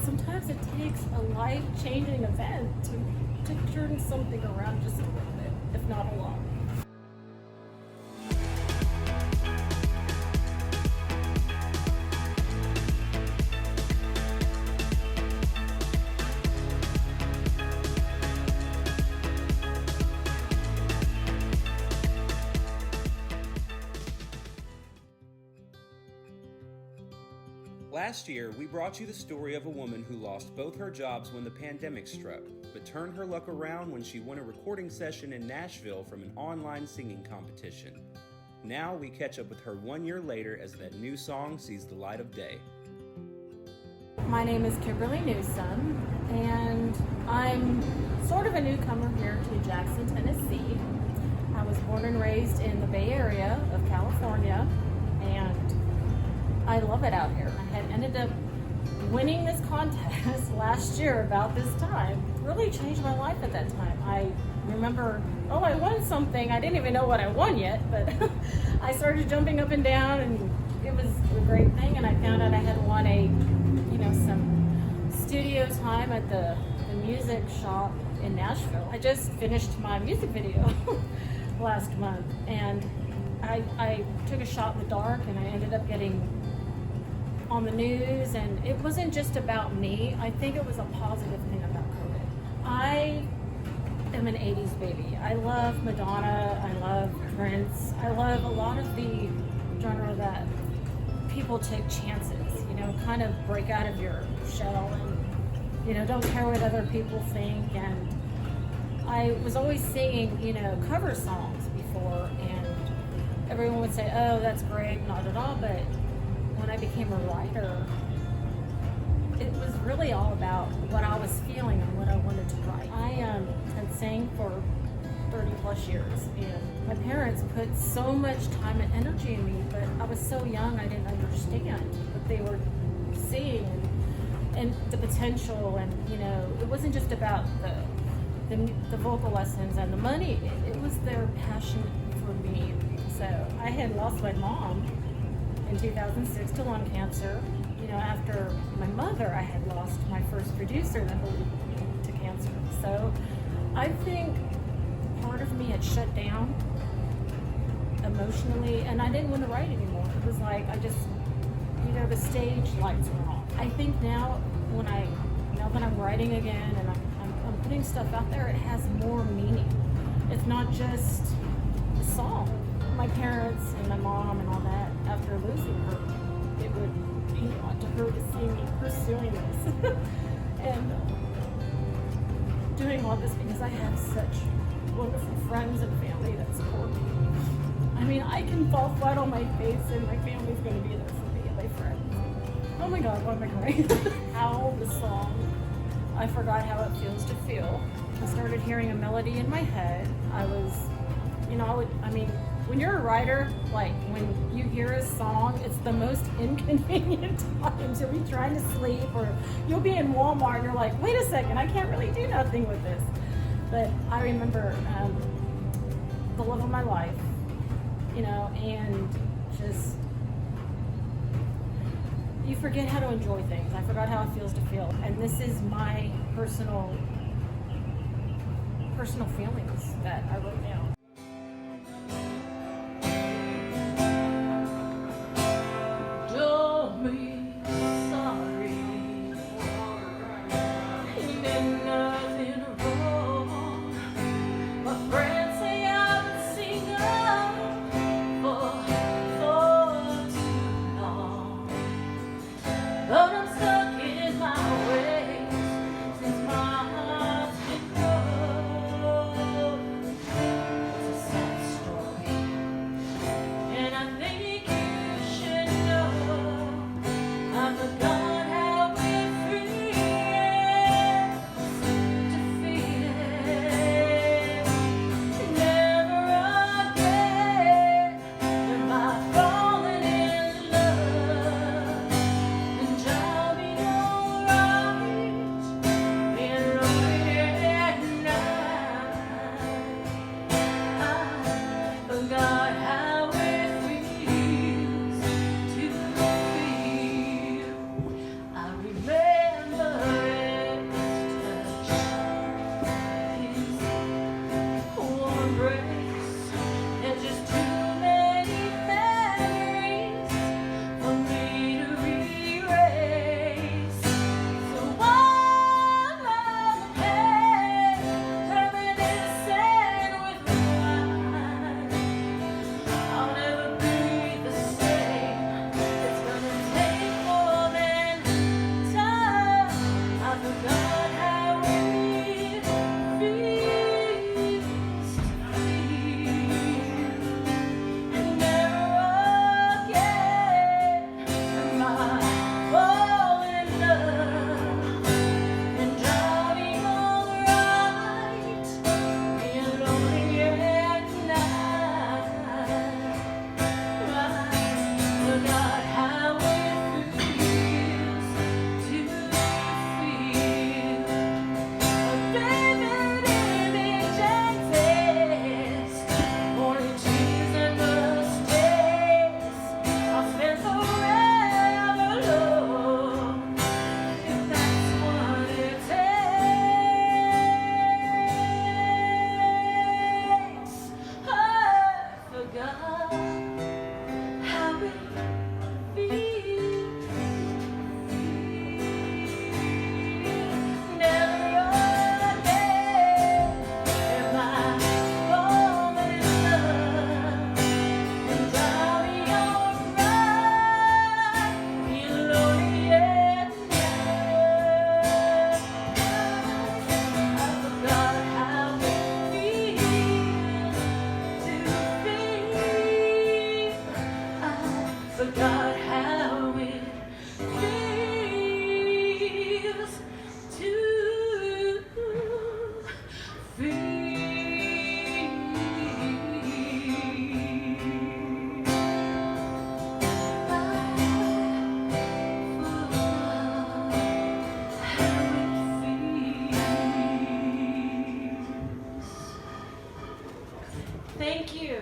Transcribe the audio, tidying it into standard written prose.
sometimes it takes a life-changing event to turn something around just a little bit, if not a lot. Last year, we brought you the story of a woman who lost both her jobs when the pandemic struck, but turned her luck around when she won a recording session in Nashville from an online singing competition. Now we catch up with her 1 year later as that new song sees the light of day. My name is Kimberly Newsom, and I'm sort of a newcomer here to Jackson, Tennessee. I was born and raised in the Bay Area of California, and I love it out here. I had ended up winning this contest last year about this time. It really changed my life at that time. I remember, I won something. I didn't even know what I won yet, but I started jumping up and down, and it was a great thing. And I found out I had won some studio time at the music shop in Nashville. I just finished my music video last month, and I took a shot in the dark, and I ended up getting on the news, and it wasn't just about me. I think it was a positive thing about COVID. I am an 80s baby. I love Madonna, I love Prince, I love a lot of the genre that people take chances, kind of break out of your shell and, don't care what other people think. And I was always singing, cover songs before, and everyone would say, oh, that's great, not at all, but when I became a writer, it was really all about what I was feeling and what I wanted to write. I had sang for 30 plus years, and my parents put so much time and energy in me, but I was so young I didn't understand what they were seeing and the potential, and it wasn't just about the vocal lessons and the money, it was their passion for me. So I had lost my mom in 2006 to lung cancer. After my mother, I had lost my first producer that believed me to cancer. So I think part of me had shut down emotionally, and I didn't want to write anymore. It was like I just, the stage lights were on. I think now that I'm writing again and I'm putting stuff out there, it has more meaning. It's not just a song. My parents and my mom and all that, after losing her, it would mean a lot to her to see me pursuing this and doing all this, because I have such wonderful friends and family that support me. I mean, I can fall flat on my face and my family's going to be there for me and my friends. Oh my God, what am I crying? How the song, I forgot how it feels to feel. I started hearing a melody in my head. I was, when you're a writer, like when you hear a song, it's the most inconvenient times. You'll be trying to sleep, or you'll be in Walmart and you're like, wait a second, I can't really do nothing with this. But I remember the love of my life, and just, you forget how to enjoy things. I forgot how it feels to feel. And this is my personal feelings that I wrote down. Thank you.